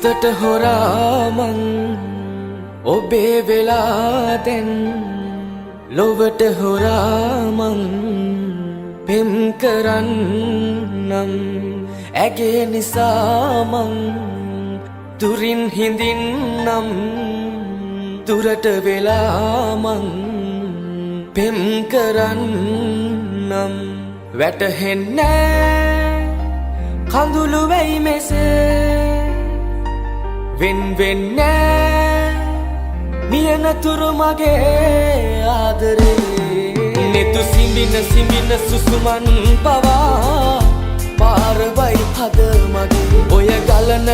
සිතට හොරාමං ඔබේ වෙලා දැන් ලොවට හොරාමං පෙම් කරන්නම් ඇගේ නිසාමං දුරින් හිඳින්නම් දුරට වෙලාමං පෙම් කරන්නම් වැටහෙන්නේ කඳුළු වෙයි මෙසේ වෙන් වෙන්නේ මියනතුරු මගේ ආදරේ නෙතු සිඹින සුසුමන් පවා පාරවයි හද මගේ ඔය ගලන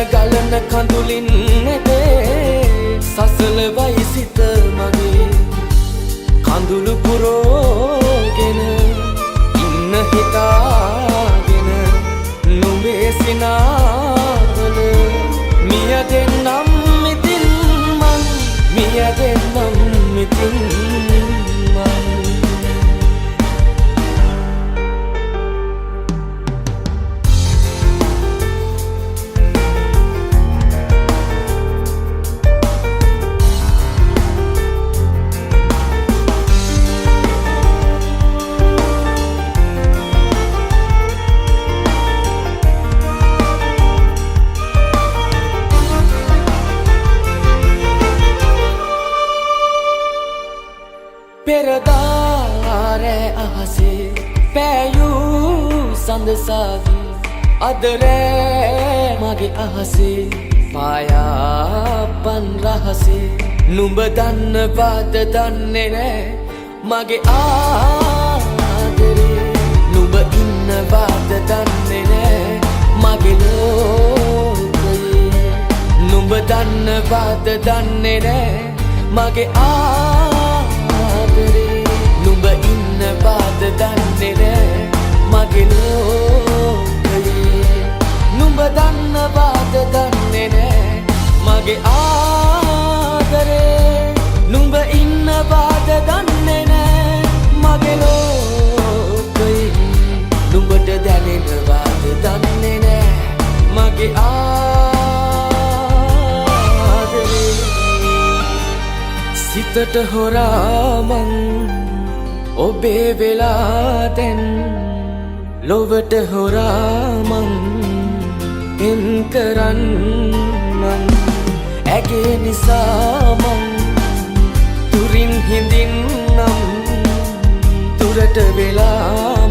කඳුලින් නෙතේ සසලවයි සිත මගේ කඳුළු පුරෝගෙන ඉන්න හිතාගෙන නුඹේ සිනාවල මිය දෙන්නම් ඉතින් මං මිය දෙන්නම් ඉතින් පෙරදාරෑ අහසේ පෑයූ සඳසාවි අදරෑ මගේ අහසේ පායාපන් රහසේ නුඹ දන්නවාද දන්නේ නෑ මගේ ආදරේ නුඹ ඉන්නවාද දන්නේ නෑ මගේ ලෝකයේ නුඹ දන්නවාද දන්නේ නෑ මගේ නුඹ ඉන්නවාද දන්නේ නෑ මගේ ලෝකයේ නුඹ දන්නවාද දන්නේ නෑ මගේ ආදරේ නුඹ ඉන්නවාද දන්නේ නෑ මගේ ලෝකයේ නුඹට දැනෙනවාද දන්නේ නෑ මගේ ආදරේ සිතට හොරාමං ඔබේ වෙලා දැන් ලොවට හොරාමං පෙම් කරන්නම් ඇගේ නිසාමං දුරින් හිඳින්නම් දුරට වෙලා